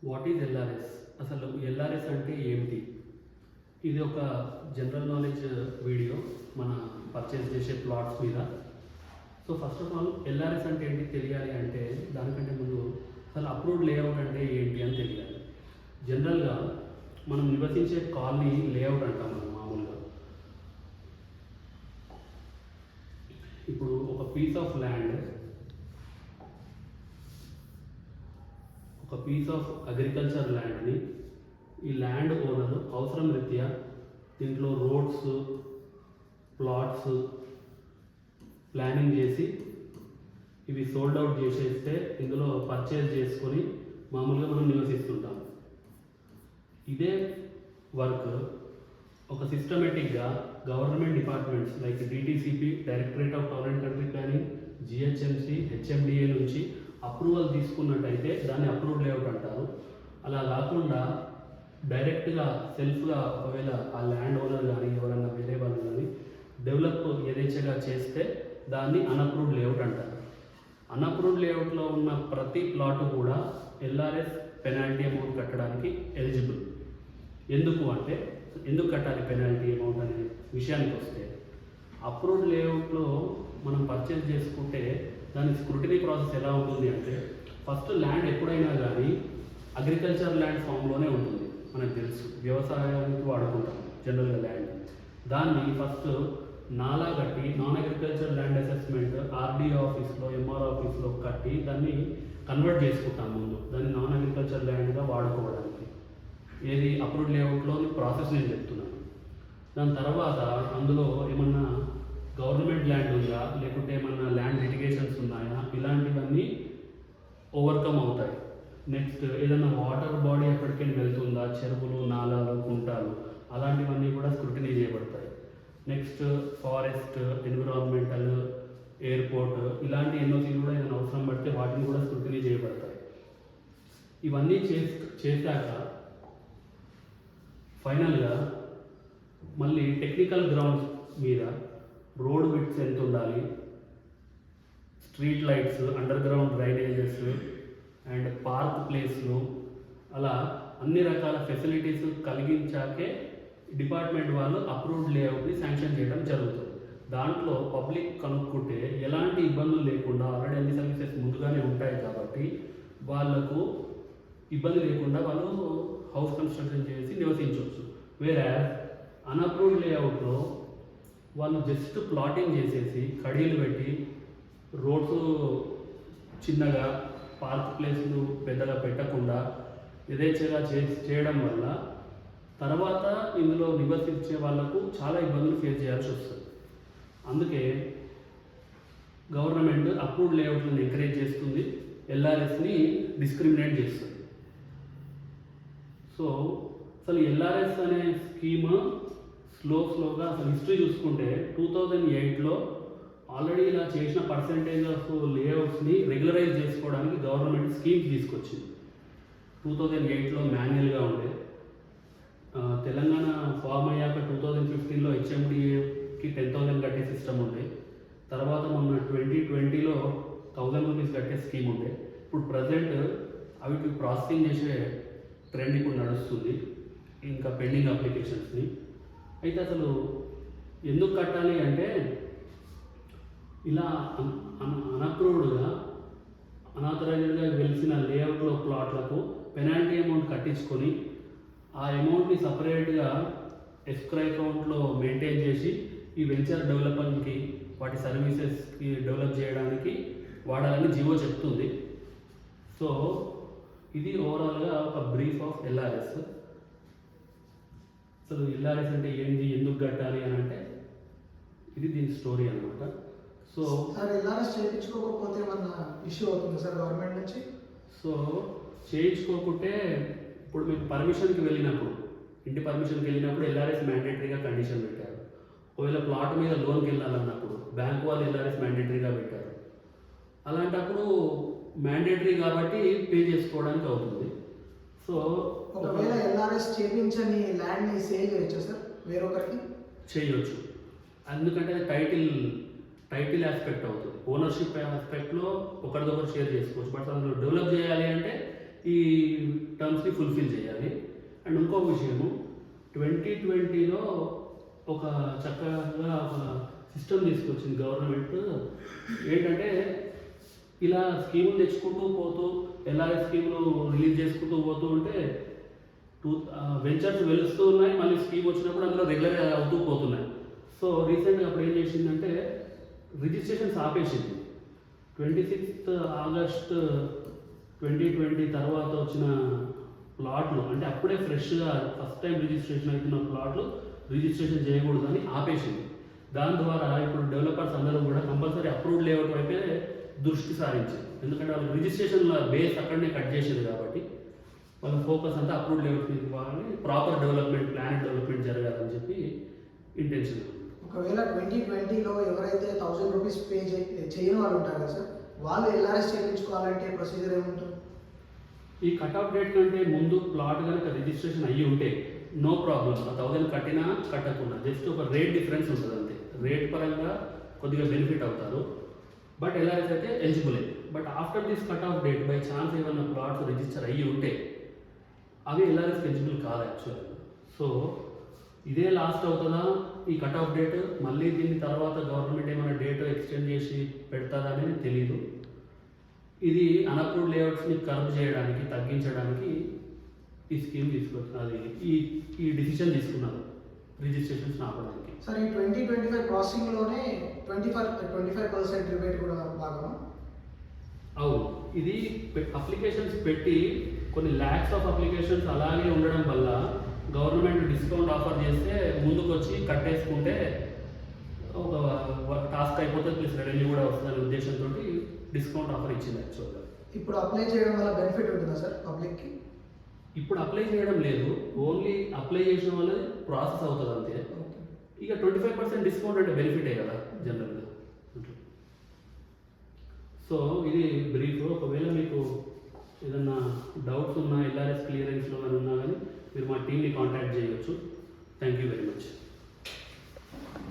What is LRS? అసలు LRS అంటే ఏమిటి? ఇది ఒక జనరల్ నాలెడ్జ్ వీడియో మన పర్చేస్ చేసే ప్లాట్స్ మీద. So first of all LRS అంటే ఏంటి తెలియాలి అంటే దానికంటే ముందు అసలు అప్రూవ్డ్ లేఅవుట్ అంటే ఏంటి అని తెలియాలి. జనరల్గా మనం నివసించే కాలనీ లేఅవుట్ అంటాం మనం మామూలుగా. ఇప్పుడు ఒక పీస్ ఆఫ్ ల్యాండ్, ఒక పీస్ ఆఫ్ అగ్రికల్చర్ ల్యాండ్ని ఈ ల్యాండ్ ఓనర్ అవసరం రీత్యా దీంట్లో రోడ్స్, ప్లాట్స్ ప్లానింగ్ చేసి ఇవి సోల్డ్ అవుట్ చేసేస్తే ఇందులో పర్చేజ్ చేసుకొని మామూలుగా మనం నివసిస్తుంటాం. ఇదే వర్క్ ఒక సిస్టమేటిక్గా government departments like DTCP, directorate of town and country planning, GHMC, HMDA నుంచి అప్రూవల్ తీసుకున్నట్టయితే దాన్ని అప్రూవ్డ్ లేఅవుట్ అంటారు. అలా కాకుండా డైరెక్ట్గా సెల్ఫ్గా ఒకవేళ ఆ ల్యాండ్ ఓనర్ కానీ ఎవరన్నా వేరే వాళ్ళు కానీ డెవలప్ యథేచ్ఛగా చేస్తే దాన్ని అన్అప్రూవ్డ్ లేఅవుట్ అంటారు. అన్అప్రూవ్డ్ లేఅవుట్లో ఉన్న ప్రతి ప్లాట్ కూడా ఎల్ఆర్ఎస్ పెనాల్టీ అమౌంట్ కట్టడానికి ఎలిజిబుల్. ఎందుకు అంటే ఎందుకు కట్టాలి పెనాల్టీ అమౌంట్ అనే విషయానికి వస్తే, అప్రూవ్డ్ లేఅవుట్లో మనం పర్చేజ్ చేసుకుంటే దాని స్క్రూటినీ ప్రాసెస్ ఎలా ఉంటుంది అంటే, ఫస్ట్ ల్యాండ్ ఎప్పుడైనా కానీ అగ్రికల్చర్ ల్యాండ్ ఫామ్లోనే ఉంటుంది. మనకు తెలుసు వ్యవసాయానికి వాడుకుంటాం జనరల్గా ల్యాండ్. దాన్ని ఫస్ట్ నాలా కట్టి non agriculture land assessment RDO ఆఫీస్లో, ఎంఆర్ ఆఫీస్లో కట్టి దాన్ని కన్వర్ట్ చేసుకుంటాం ముందు, దాన్ని నాన్ అగ్రికల్చర్ ల్యాండ్గా వాడుకోవడానికి. ఏది అప్రూవ్డ్ లేఅవుట్లో ప్రాసెస్ నేను చెప్తున్నాను. దాని తర్వాత అందులో ఏమన్నా గవర్నమెంట్ ల్యాండ్ ఉందా, లేకుంటే ఏమన్నా ల్యాండ్ లిటిగేషన్స్ ఉన్నాయా, ఇలాంటివన్నీ ఓవర్కమ్ అవుతాయి. నెక్స్ట్ ఏదైనా వాటర్ బాడీ ఎక్కడికి వెళ్తుందా, చెరువులు, నాలాలు, కుంటాలు, అలాంటివన్నీ కూడా స్క్రూటినీ చేయబడతాయి. నెక్స్ట్ ఫారెస్ట్, ఎన్విరాన్మెంటల్, ఎయిర్పోర్ట్, ఇలాంటి ఎన్ఓసీలు కూడా ఏదైనా అవసరం పడితే వాటిని కూడా స్క్రూటినీ చేయబడతాయి. ఇవన్నీ చేశాక ఫైనల్గా మళ్ళీ టెక్నికల్ గ్రౌండ్స్ మీద రోడ్ విడ్త్స్ ఎంత ఉండాలి, street lights, under ground drainages and park ప్లేస్లు, అలా అన్ని రకాల ఫెసిలిటీస్ కలిగించాకే డిపార్ట్మెంట్ వాళ్ళు అప్రూవ్డ్ లేఅవుట్ని శాంక్షన్ చేయడం జరుగుతుంది. దాంట్లో పబ్లిక్ కనుక్కుంటే ఎలాంటి ఇబ్బందులు లేకుండా ఆల్రెడీ అన్ని సర్వీసెస్ ముందుగానే ఉంటాయి కాబట్టి వాళ్ళకు ఇబ్బంది లేకుండా వాళ్ళు హౌస్ కన్స్ట్రక్షన్ చేసి నివసించవచ్చు. వేరే అన్అప్రూవ్డ్ లేఅవుట్లో వాళ్ళు జస్ట్ ప్లాటింగ్ చేసేసి కడీలు పెట్టి రోడ్స్ చిన్నగా, పార్క్ ప్లేస్లు పెద్దగా పెట్టకుండా యథేచ్ఛగా చేయడం వల్ల తర్వాత ఇందులో నివసించే వాళ్లకు చాలా ఇబ్బందులు ఫేస్ చేయాల్సి వస్తుంది. అందుకే గవర్నమెంట్ అప్రూవ్డ్ లేఅవుట్లను ఎంకరేజ్ చేస్తుంది, ఎల్ఆర్ఎస్ని డిస్క్రిమినేట్ చేస్తుంది. సో అసలు ఎల్ఆర్ఎస్ అనే స్కీమ్ స్లోగా అసలు హిస్టరీ చూసుకుంటే 2008లో ఆల్రెడీ ఇలా చేసిన పర్సెంటేజ్ ఆఫ్ లేఅవుట్స్ని రెగ్యులరైజ్ చేసుకోవడానికి గవర్నమెంట్ స్కీమ్స్ తీసుకొచ్చింది. 2008లో మాన్యువల్గా ఉండే, తెలంగాణ ఫామ్ అయ్యాక 2015లో హెచ్ఎండిఏకి 10,000 కట్టే సిస్టమ్ ఉండే, తర్వాత మొన్న 2020లో 1,000 రూపీస్ కట్టే స్కీమ్ ఉండే. ఇప్పుడు ప్రజెంట్ అవికి ప్రాసెసింగ్ చేసే ట్రెండ్ ఇప్పుడు నడుస్తుంది, ఇంకా పెండింగ్ అప్లికేషన్స్ని. అయితే అసలు ఎందుకు కట్టాలి అంటే, ఇలా అన్అప్రూవ్డ్గా, అనాథరైజ్డ్గా వెలిసిన లేఅవుట్లో ప్లాట్లకు పెనాల్టీ అమౌంట్ కట్టించుకొని ఆ అమౌంట్ని సపరేట్గా ఎస్క్రో అకౌంట్లో మెయింటైన్ చేసి ఈ వెంచర్ డెవలప్మెంట్కి, వాటి సర్వీసెస్కి డెవలప్ చేయడానికి వాడాలని జీవో చెప్తుంది. సో ఇది ఓవరాల్గా ఒక బ్రీఫ్ ఆఫ్ ఎల్ఆర్ఎస్. అసలు ఎల్ఆర్ఎస్ అంటే ఏంటి, ఎందుకు కట్టాలి అని అంటే ఇది దీని స్టోరీ అనమాట. సో సార్, ఎల్ఆర్ఎస్ చేయించుకోకపోతే ఏమన్నా ఇష్యూ అవుతుంది సార్ గవర్నమెంట్ నుంచి? సో చేయించుకోకుంటే ఇప్పుడు మీకు పర్మిషన్కి వెళ్ళినప్పుడు, ఇంటి పర్మిషన్కి వెళ్ళినప్పుడు ఎల్ఆర్ఎస్ మ్యాండేటరీగా కండిషన్ పెట్టారు. ఒకవేళ ప్లాట్ మీద లోన్కి వెళ్ళాలన్నప్పుడు బ్యాంక్ వాళ్ళు ఎల్ఆర్ఎస్ మ్యాండేటరీగా పెట్టారు. అలాంటప్పుడు మ్యాండేటరీ కాబట్టి పే చేసుకోవడానికి అవుతుంది. సో ఒకవేళ ఎల్ఆర్ఎస్ చేయించని ల్యాండ్ని సేల్ చేయొచ్చు సార్ వేరొకరికి? చేయొచ్చు, ఎందుకంటే అది టైటిల్ ఆస్పెక్ట్ అవుతుంది. ఓనర్షిప్ ఆస్పెక్ట్లో ఒకరిదొకరు షేర్ చేసుకోవచ్చు. బట్ అందులో డెవలప్ చేయాలి అంటే ఈ టర్మ్స్ని ఫుల్ఫిల్ చేయాలి. అండ్ ఇంకో విషయము 2020లో ఒక చక్కగా ఒక సిస్టమ్ తీసుకొచ్చింది గవర్నమెంట్. ఏంటంటే ఇలా స్కీములు తెచ్చుకుంటూ పోతూ ఎల్ఆర్ఎస్ స్కీములు రిలీజ్ చేసుకుంటూ పోతూ ఉంటే వెంచర్స్ వెలుస్తూ ఉన్నాయి, మళ్ళీ స్కీమ్ వచ్చినప్పుడు అందులో రెగ్యులర్గా అవుతూ పోతున్నాయి. సో రీసెంట్గా అప్పుడు ఏం చేసిందంటే రిజిస్ట్రేషన్స్ ఆపేసింది. 26 ఆగస్ట్ 2020 తర్వాత వచ్చిన ప్లాట్లు, అంటే అప్పుడే ఫ్రెష్గా ఫస్ట్ టైం రిజిస్ట్రేషన్ అవుతున్న ప్లాట్లు రిజిస్ట్రేషన్ చేయకూడదని ఆపేసింది. దాని ద్వారా ఇప్పుడు డెవలపర్స్ అందరూ కూడా కంపల్సరీ అప్రూవ్డ్ లేఅవుట్ వైపే దృష్టి సారించారు. ఎందుకంటే వాళ్ళకి రిజిస్ట్రేషన్ బేస్ అక్కడనే కట్ చేసేది కాబట్టి వాళ్ళ ఫోకస్ అంతా అప్రూవ్డ్ లేఅవుట్ మీద ఇవ్వాలని, ప్రాపర్ డెవలప్మెంట్, ప్లాన్ డెవలప్మెంట్ జరగాలని చెప్పి ఇంటెన్షన్. ఒకవేళ 2020లో ఎవరైతే 1000 రూపీస్ పే చేయని వాళ్ళు ఉంటారు కదా సార్, వాళ్ళు ఎల్ఆర్ఎస్ చేయించుకోవాలంటే ప్రొసీజర్ ఏముంటుంది? ఈ కట్ ఆఫ్ డేట్ కంటే ముందు ప్లాట్ కనుక రిజిస్ట్రేషన్ అయ్యి ఉంటే నో ప్రాబ్లం. 1000 కట్టినా కట్టకుండా జస్ట్ ఒక రేట్ డిఫరెన్స్ ఉంటుంది అంతే. రేట్ పరంగా కొద్దిగా బెనిఫిట్ అవుతారు. బట్ ఎల్ఆర్ఎస్ అయితే ఎలిజిబులే. But after this cut off date by chance ఏమైనా ప్లాట్స్ రిజిస్టర్ అయ్యి ఉంటే అవి ఎల్ఆర్ఎస్కి ఎలిజిబుల్ కాదు యాక్చువల్. సో ఇదే లాస్ట్ అవుతుందా ఈ కట్ ఆఫ్ డేట్, మళ్ళీ దీని తర్వాత గవర్నమెంట్ ఏమైనా డేట్ ఎక్స్టెండ్ చేసి పెడతాదా అనేది తెలీదు. ఇది అన్అప్రూవ్డ్ లేఅవుట్స్ని కర్బ్ చేయడానికి, తగ్గించడానికి ఈ స్కీమ్ తీసుకొచ్చిన ఈ డిసిషన్ తీసుకున్నారు రిజిస్ట్రేషన్స్ ఆపడానికి. సార్ ఈ 2025 ప్రాసెసింగ్లోనే 25% రిబేట్ కూడా భాగమా? అవును, ఇది అప్లికేషన్స్ పెట్టి కొన్ని ల్యాక్స్ ఆఫ్ అప్లికేషన్స్ అలాగే ఉండడం వల్ల గవర్నమెంట్ డిస్కౌంట్ ఆఫర్ చేస్తే ముందుకు వచ్చి కట్టేసుకుంటే ఒక టాస్క్ అయిపోతే ప్లస్ రెవెన్యూ కూడా వస్తుందనే ఉద్దేశంతో డిస్కౌంట్ ఆఫర్ ఇచ్చింది యాక్చువల్గా. ఇప్పుడు అప్లై చేయడం వల్ల బెనిఫిట్ ఉంటుందా సార్ పబ్లిక్కి? ఇప్పుడు అప్లై చేయడం లేదు, ఓన్లీ అప్లై చేసిన వాళ్ళది ప్రాసెస్ అవుతుంది అంతే. ఇక 25% డిస్కౌంట్ అంటే బెనిఫిటే కదా జనరల్గా. సో ఇది బ్రీఫ్. ఒకవేళ మీకు ఏదన్నా డౌట్స్ ఉన్నా ఎల్ఆర్ఎస్ క్లియరెన్స్లో కానీ ఉన్నా కానీ మీరు మా టీమ్ని కాంటాక్ట్ చేయవచ్చు. Thank you very much.